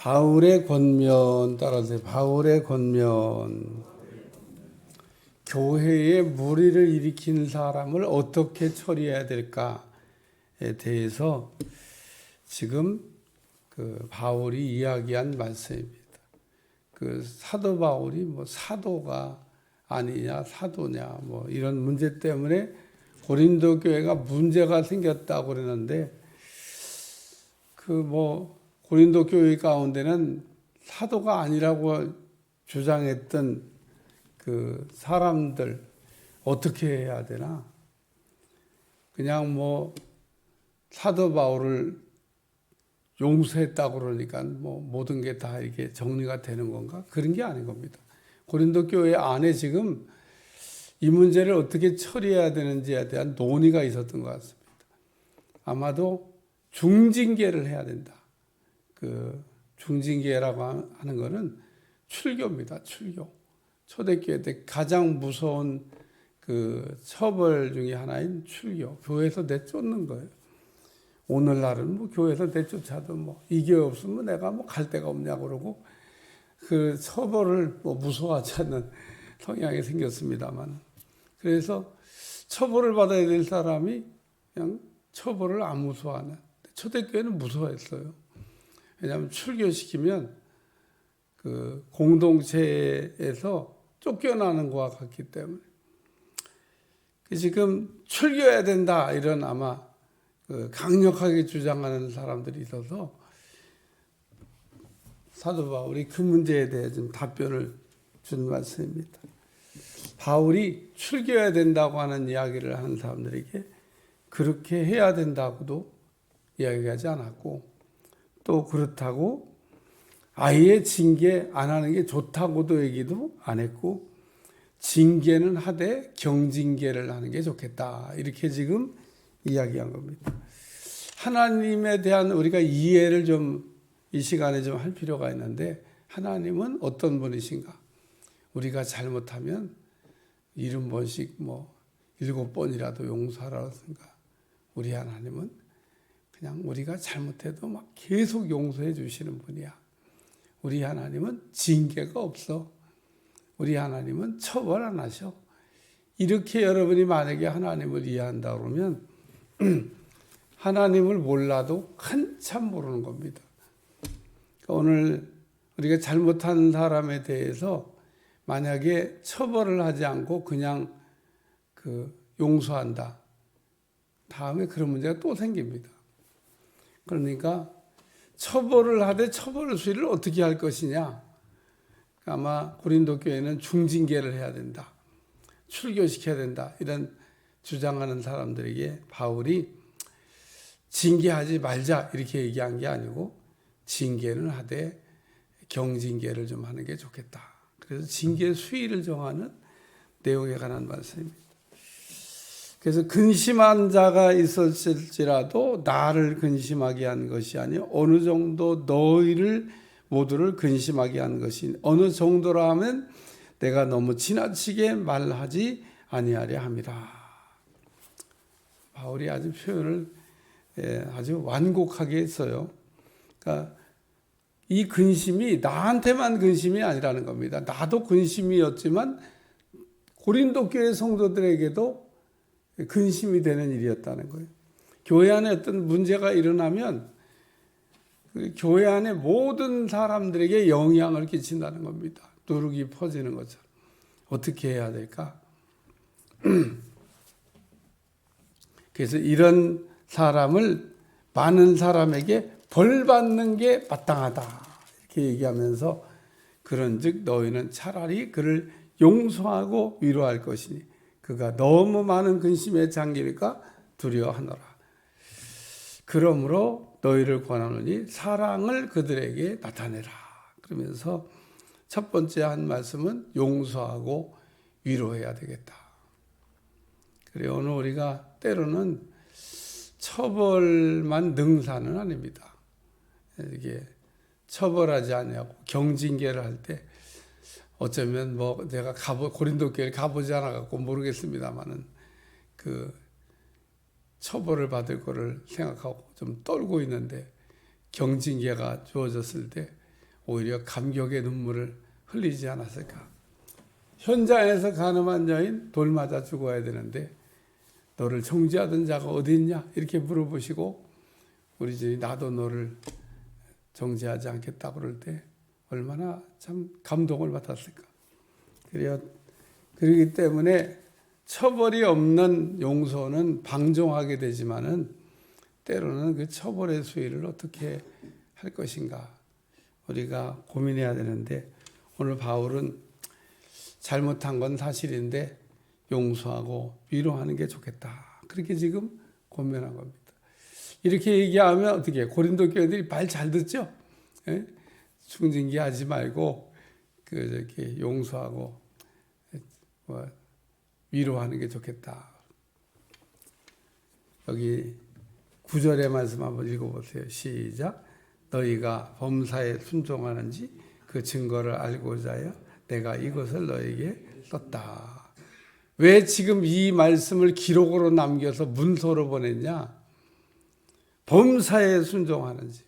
바울의 권면 따라서 바울의 권면. 교회에 무리를 일으키는 사람을 어떻게 처리해야 될까에 대해서 지금 그 바울이 이야기한 말씀입니다. 그 사도 바울이 뭐 사도가 아니냐 사도냐 뭐 이런 문제 때문에 고린도 교회가 문제가 생겼다고 그러는데 그 뭐 고린도 교회 가운데는 사도가 아니라고 주장했던 그 사람들 어떻게 해야 되나? 그냥 뭐 사도 바울을 용서했다고 그러니까 뭐 모든 게 다 이렇게 정리가 되는 건가? 그런 게 아닌 겁니다. 고린도 교회 안에 지금 이 문제를 어떻게 처리해야 되는지에 대한 논의가 있었던 것 같습니다. 아마도 중징계를 해야 된다. 그 중징계라고 하는 거는 출교입니다. 출교. 초대교회 때 가장 무서운 그 처벌 중에 하나인 출교. 교회에서 내쫓는 거예요. 오늘날은 뭐 교회에서 내쫓아도 뭐 이게 없으면 내가 뭐 갈 데가 없냐고 그러고 그 처벌을 뭐 무서워하지 않는 성향이 생겼습니다만. 그래서 처벌을 받아야 될 사람이 그냥 처벌을 안 무서워하는. 초대교회는 무서워했어요. 왜냐하면 출교시키면 그 공동체에서 쫓겨나는 것과 같기 때문에. 지금 출교해야 된다 이런 아마 그 강력하게 주장하는 사람들이 있어서 사도 바울이 그 문제에 대해 좀 답변을 준 말씀입니다. 바울이 출교해야 된다고 하는 이야기를 하는 사람들에게 그렇게 해야 된다고도 이야기하지 않았고 또 그렇다고 아예 징계 안 하는 게 좋다고도 얘기도 안 했고 징계는 하되 경징계를 하는 게 좋겠다 이렇게 지금 이야기한 겁니다. 하나님에 대한 우리가 이해를 좀 이 시간에 좀 할 필요가 있는데 하나님은 어떤 분이신가? 우리가 잘못하면 70번씩 뭐 7번이라도 용서하라든가 우리 하나님은 그냥 우리가 잘못해도 막 계속 용서해 주시는 분이야. 우리 하나님은 징계가 없어. 우리 하나님은 처벌 안 하셔. 이렇게 여러분이 만약에 하나님을 이해한다 그러면 하나님을 몰라도 한참 모르는 겁니다. 오늘 우리가 잘못한 사람에 대해서 만약에 처벌을 하지 않고 그냥 그 용서한다. 다음에 그런 문제가 또 생깁니다. 그러니까 처벌을 하되 처벌 수위를 어떻게 할 것이냐. 아마 고린도 교회는 중징계를 해야 된다. 출교시켜야 된다. 이런 주장하는 사람들에게 바울이 징계하지 말자 이렇게 얘기한 게 아니고 징계는 하되 경징계를 좀 하는 게 좋겠다. 그래서 징계 수위를 정하는 내용에 관한 말씀입니다. 그래서 근심한 자가 있었을지라도 나를 근심하게 한 것이 아니요 어느 정도 너희를 모두를 근심하게 한 것이 어느 정도라 하면 내가 너무 지나치게 말하지 아니하려 함이라. 바울이 아주 표현을 아주 완곡하게 했어요. 그러니까 이 근심이 나한테만 근심이 아니라는 겁니다. 나도 근심이었지만 고린도 교회 성도들에게도 근심이 되는 일이었다는 거예요. 교회 안에 어떤 문제가 일어나면 그 교회 안에 모든 사람들에게 영향을 끼친다는 겁니다. 누룩이 퍼지는 것처럼. 어떻게 해야 될까? 그래서 이런 사람을 많은 사람에게 벌 받는 게 마땅하다. 이렇게 얘기하면서 그런즉 너희는 차라리 그를 용서하고 위로할 것이니 그가 너무 많은 근심에 잠길까 두려워하노라. 그러므로 너희를 권하노니 사랑을 그들에게 나타내라. 그러면서 첫 번째 한 말씀은 용서하고 위로해야 되겠다. 그래 오늘 우리가 때로는 처벌만 능사는 아닙니다. 이게 처벌하지 않냐고 경징계를 할 때 어쩌면 뭐 내가 고린도 교회를 가보지 않아 갖고 모르겠습니다만은 그 처벌을 받을 거를 생각하고 좀 떨고 있는데 경징계가 주어졌을 때 오히려 감격의 눈물을 흘리지 않았을까? 현장에서 가늠한 여인 돌 맞아 죽어야 되는데 너를 정죄하던 자가 어디 있냐? 이렇게 물어보시고 우리 주님 나도 너를 정죄하지 않겠다 그럴 때 얼마나 참 감동을 받았을까? 그렇기 때문에 처벌이 없는 용서는 방종하게 되지만은 때로는 그 처벌의 수위를 어떻게 할 것인가 우리가 고민해야 되는데 오늘 바울은 잘못한 건 사실인데 용서하고 위로하는 게 좋겠다. 그렇게 지금 고민한 겁니다. 이렇게 얘기하면 어떻게 고린도 교회들이 말 잘 듣죠? 예? 중징계 하지 말고 저기 용서하고 위로하는 게 좋겠다. 여기 9절의 말씀 한번 읽어보세요. 시작. 너희가 범사에 순종하는지 그 증거를 알고자 하여 내가 이것을 너에게 썼다. 왜 지금 이 말씀을 기록으로 남겨서 문서로 보냈냐? 범사에 순종하는지.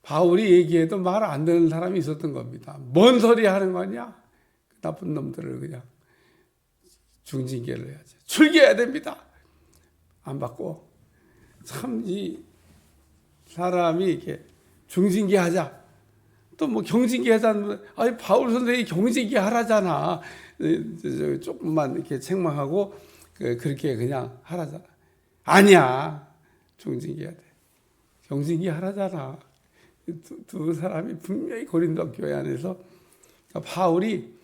바울이 얘기해도 말 안 듣는 사람이 있었던 겁니다. 뭔 소리 하는 거냐? 나쁜 놈들을 그냥 중징계를 해야지. 출교해야 됩니다. 안 받고. 참 이 사람이 이렇게 중징계 하자. 또 뭐 경징계 하자는, 아니, 바울 선생이 경징계 하라잖아. 조금만 이렇게 책망하고, 그렇게 그냥 하라잖아. 아니야. 중징계 해야 돼. 경징계 하라잖아. 두 사람이 분명히 고린도 교회 안에서 그러니까 바울이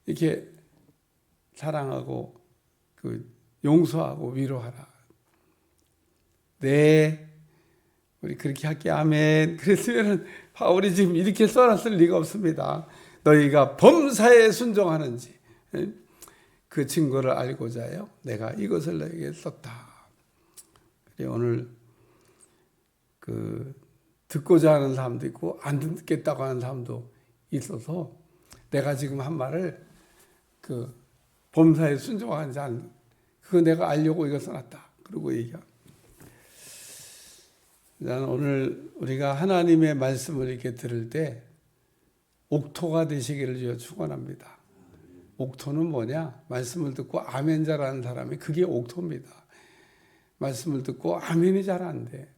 이렇게 사랑하고 용서하고 위로하라. 네, 우리 그렇게 할게. 아멘. 그랬으면 바울이 지금 이렇게 써놨을 리가 없습니다. 너희가 범사에 순종하는지 그 증거를 알고자 해요. 내가 이것을 너에게 썼다. 오늘 듣고자 하는 사람도 있고 안 듣겠다고 하는 사람도 있어서 내가 지금 한 말을 범사에 순종하는지 그거 내가 알려고 이거 써놨다. 그러고 얘기합니다. 나는 오늘 우리가 하나님의 말씀을 이렇게 들을 때 옥토가 되시기를 축원합니다. 옥토는 뭐냐? 말씀을 듣고 아멘 잘하는 사람이 그게 옥토입니다. 말씀을 듣고 아멘이 잘 안 돼.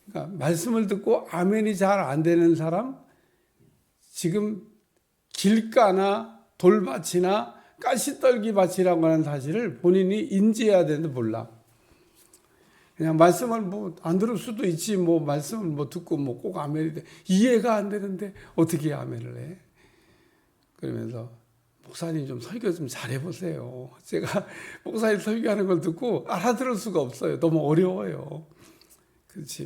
그러니까 말씀을 듣고 아멘이 잘 안 되는 사람, 지금 길가나 돌밭이나 가시떨기 밭이라고 하는 사실을 본인이 인지해야 되는데 몰라. 그냥 말씀을 안 들을 수도 있지. 말씀을 듣고 꼭 아멘이 돼. 이해가 안 되는데 어떻게 아멘을 해? 그러면서 목사님 좀 설교 좀 잘해보세요. 제가 목사님 설교하는 걸 듣고 알아들을 수가 없어요. 너무 어려워요. 그렇지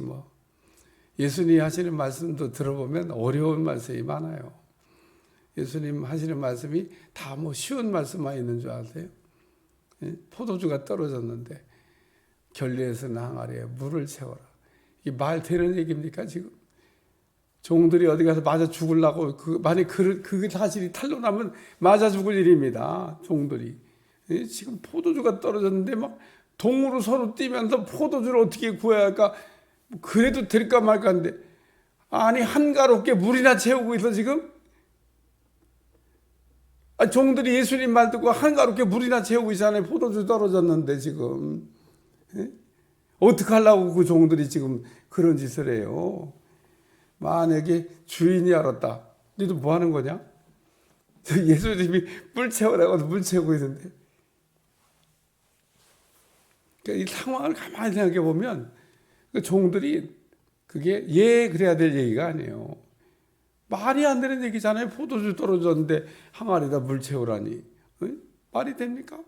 예수님 하시는 말씀도 들어보면 어려운 말씀이 많아요. 예수님 하시는 말씀이 다 쉬운 말씀만 있는 줄 아세요? 포도주가 떨어졌는데 결리에서는 항아리에 물을 채워라. 이게 말 되는 얘기입니까 지금? 종들이 어디 가서 맞아 죽으려고 만약 그 사실이 탄로나면 맞아 죽을 일입니다. 종들이 지금 포도주가 떨어졌는데 동으로 서로 뛰면서 포도주를 어떻게 구해야 할까? 그래도 될까 말까 한데 아니 한가롭게 물이나 채우고 있어 지금? 종들이 예수님 말 듣고 한가롭게 물이나 채우고 있잖아요. 포도주 떨어졌는데 지금 어떻게 하려고 그 종들이 지금 그런 짓을 해요? 만약에 주인이 알았다. 너도 뭐 하는 거냐? 예수님이 물 채우라고 물 채우고 있는데. 그러니까 이 상황을 가만히 생각해 보면 그 종들이 그게 그래야 될 얘기가 아니에요. 말이 안 되는 얘기잖아요. 포도주 떨어졌는데 항아리에다 물 채우라니. 말이 됩니까?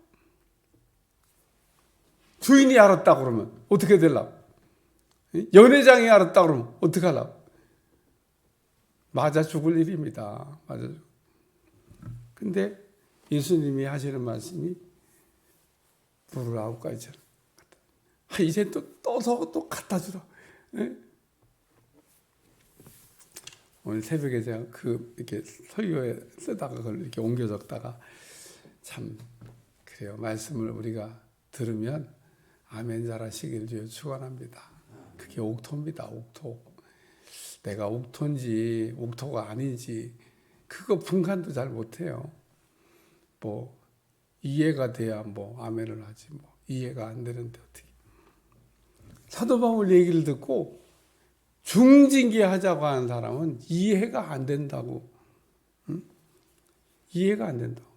주인이 알았다 그러면 어떻게 되려고? 연회장이 알았다 그러면 어떻게 하려고? 맞아 죽을 일입니다. 맞아. 근데 예수님이 하시는 말씀이 물을 9가지처럼 이제 또 떠서 또 갖다 주라. 오늘 새벽에 제가 이렇게 설교에 쓰다가 그걸 이렇게 옮겨 적다가 참 그래요. 말씀을 우리가 들으면 아멘 잘하시기를 주여 축원합니다. 그게 옥토입니다. 옥토. 내가 옥토인지 옥토가 아닌지 그거 분간도 잘 못해요. 뭐 이해가 돼야 뭐 아멘을 하지 뭐 이해가 안 되는데 어떻게. 사도 바울 얘기를 듣고 중징계하자고 하는 사람은 이해가 안 된다고. 응? 이해가 안 된다고.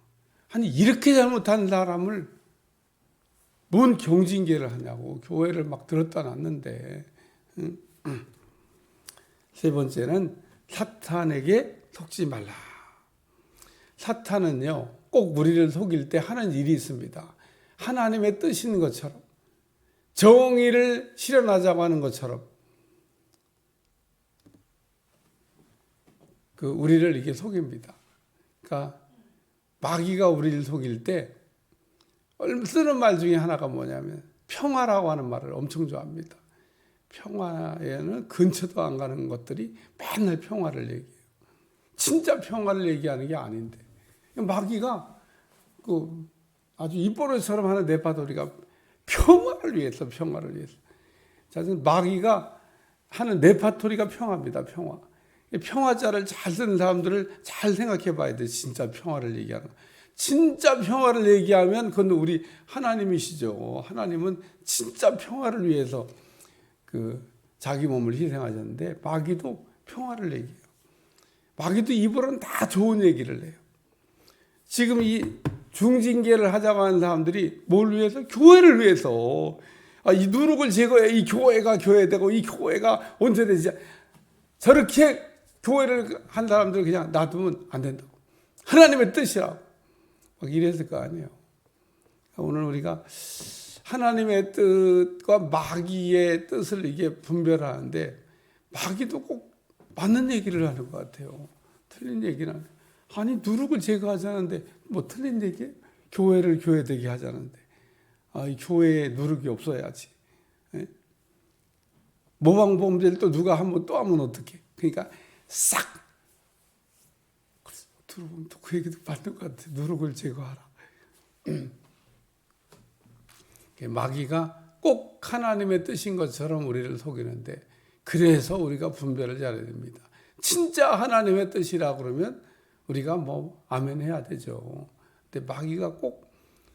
아니 이렇게 잘못한 사람을 뭔 경징계를 하냐고. 교회를 막 들었다 놨는데. 응? 세 번째는 사탄에게 속지 말라. 사탄은요 꼭 우리를 속일 때 하는 일이 있습니다. 하나님의 뜻인 것처럼 정의를 실현하자고 하는 것처럼 우리를 이렇게 속입니다. 그러니까 마귀가 우리를 속일 때 쓰는 말 중에 하나가 뭐냐면 평화라고 하는 말을 엄청 좋아합니다. 평화에는 근처도 안 가는 것들이 맨날 평화를 얘기해요. 진짜 평화를 얘기하는 게 아닌데 마귀가 아주 입버릇처럼 하는 네파도리가 평화를 위해서. 자, 마귀가 하는 네파토리가 평화입니다. 평화자를 잘 쓰는 사람들을 잘 생각해 봐야 돼. 진짜 평화를 얘기하는 거. 진짜 평화를 얘기하면 그건 우리 하나님이시죠. 하나님은 진짜 평화를 위해서 자기 몸을 희생하셨는데 마귀도 평화를 얘기해요. 마귀도 입으로는 다 좋은 얘기를 해요. 지금 이 중징계를 하자고 하는 사람들이 뭘 위해서? 교회를 위해서. 이 누룩을 제거해. 이 교회가 교회되고 이 교회가 온전해지자. 저렇게 교회를 한 사람들 그냥 놔두면 안 된다고. 하나님의 뜻이라고. 막 이랬을 거 아니에요. 오늘 우리가 하나님의 뜻과 마귀의 뜻을 이게 분별하는데 마귀도 꼭 맞는 얘기를 하는 것 같아요. 틀린 얘기는 안 해요. 아니 누룩을 제거하자는데 뭐 틀린 얘기? 교회를 교회되게 하자는데 이 교회에 누룩이 없어야지. 모방범죄를 또 누가 한번 또 하면 어떡해. 그러니까 싹 들어보면 또 그 얘기도 맞는 것 같아. 누룩을 제거하라. 마귀가 꼭 하나님의 뜻인 것처럼 우리를 속이는데 그래서 우리가 분별을 잘해야 됩니다. 진짜 하나님의 뜻이라 그러면 우리가 뭐 아멘 해야 되죠. 근데 마귀가 꼭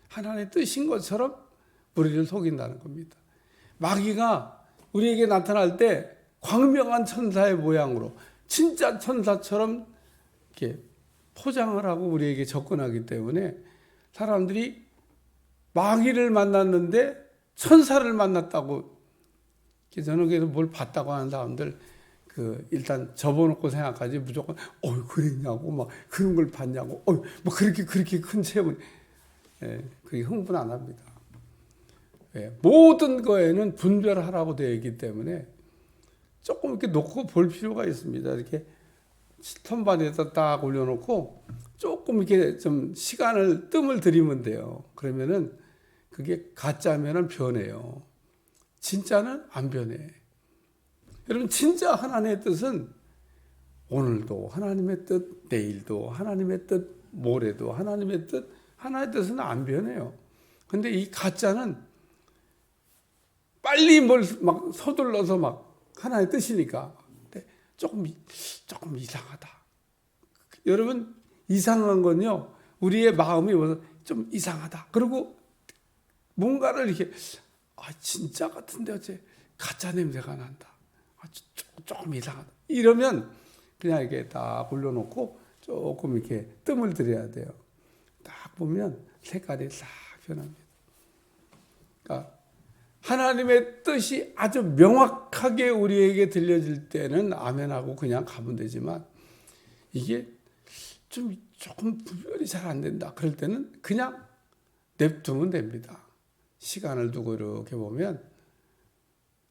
하나님의 뜻인 것처럼 우리를 속인다는 겁니다. 마귀가 우리에게 나타날 때 광명한 천사의 모양으로 진짜 천사처럼 이렇게 포장을 하고 우리에게 접근하기 때문에 사람들이 마귀를 만났는데 천사를 만났다고 저는 그래서 뭘 봤다고 하는 사람들 일단 접어놓고 생각하지 무조건 그랬냐고 막 그런 걸 봤냐고 뭐 그렇게 큰 체험을 그게 흥분 안 합니다. 모든 거에는 분별하라고 되어 있기 때문에 조금 이렇게 놓고 볼 필요가 있습니다. 이렇게 선반에다 딱 올려놓고 조금 이렇게 좀 뜸을 들이면 돼요. 그러면은 그게 가짜면은 변해요. 진짜는 안 변해. 여러분 진짜 하나님의 뜻은 오늘도 하나님의 뜻, 내일도 하나님의 뜻, 모레도 하나님의 뜻, 하나의 뜻은 안 변해요. 근데 이 가짜는 빨리 뭘 막 서둘러서 막 하나의 뜻이니까 조금 이상하다. 여러분 이상한 건요 우리의 마음이 좀 이상하다. 그리고 뭔가를 이렇게 진짜 같은데 어째 가짜 냄새가 난다. 조금 이상하다. 이러면 그냥 이렇게 딱 올려놓고 조금 이렇게 뜸을 들여야 돼요. 딱 보면 색깔이 싹 변합니다. 그러니까 하나님의 뜻이 아주 명확하게 우리에게 들려질 때는 아멘하고 그냥 가면 되지만 이게 조금 분별이 잘 안 된다. 그럴 때는 그냥 냅두면 됩니다. 시간을 두고 이렇게 보면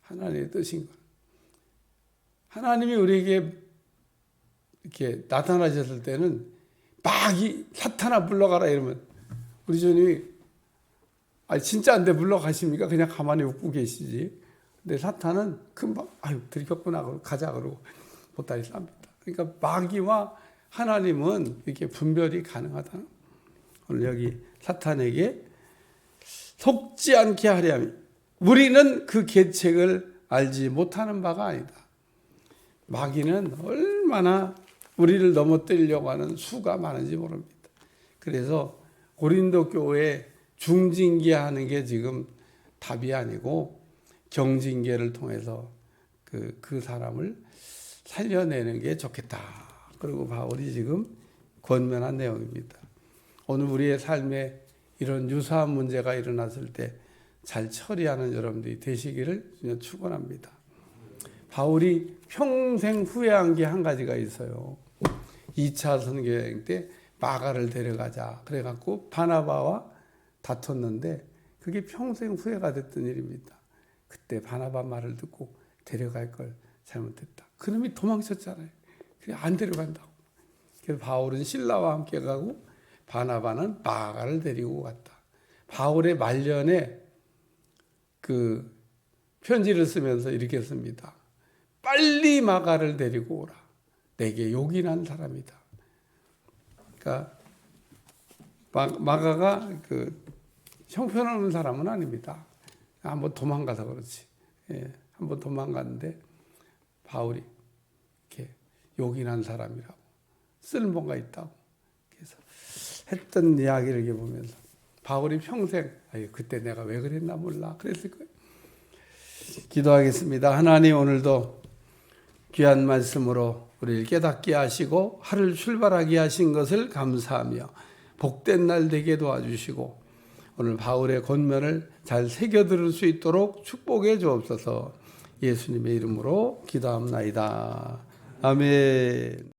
하나님의 뜻인 것. 하나님이 우리에게 이렇게 나타나셨을 때는 마귀 사탄아 물러가라 이러면 우리 주님이 진짜 안 돼 물러가십니까? 그냥 가만히 웃고 계시지. 근데 사탄은 금방 들켰구나 그러고 가자 그러고 보따리 쌉니다. 그러니까 마귀와 하나님은 이렇게 분별이 가능하다. 오늘 여기 사탄에게 속지 않게 하려면 우리는 그 계책을 알지 못하는 바가 아니다. 마귀는 얼마나 우리를 넘어뜨리려고 하는 수가 많은지 모릅니다. 그래서 고린도 교회에 중징계하는 게 지금 답이 아니고 경징계를 통해서 그 사람을 살려내는 게 좋겠다. 그리고 바울이 지금 권면한 내용입니다. 오늘 우리의 삶에 이런 유사한 문제가 일어났을 때 잘 처리하는 여러분들이 되시기를 축원합니다. 바울이 평생 후회한 게 한 가지가 있어요. 2차 선교여행 때 마가를 데려가자 그래갖고 바나바와 다퉜는데 그게 평생 후회가 됐던 일입니다. 그때 바나바 말을 듣고 데려갈 걸 잘못했다. 그놈이 도망쳤잖아요. 그래 안 데려간다고. 그래서 바울은 실라와 함께 가고 바나바는 마가를 데리고 갔다. 바울의 말년에 그 편지를 쓰면서 이렇게 씁니다. 빨리 마가를 데리고 오라. 내게 요긴한 사람이다. 그러니까 마가가 그 형편없는 사람은 아닙니다. 한번 도망가서 그렇지. 예, 한번 도망갔는데 바울이 이렇게 요긴한 사람이라고 쓸모가 있다고 그래서 했던 이야기를 이렇게 보면서 바울이 평생 그때 내가 왜 그랬나 몰라 그랬을 거예요. 기도하겠습니다. 하나님 오늘도 귀한 말씀으로 우리를 깨닫게 하시고 하루를 출발하게 하신 것을 감사하며 복된 날 되게 도와주시고 오늘 바울의 권면을 잘 새겨 들을 수 있도록 축복해 주옵소서. 예수님의 이름으로 기도합나이다. 아멘.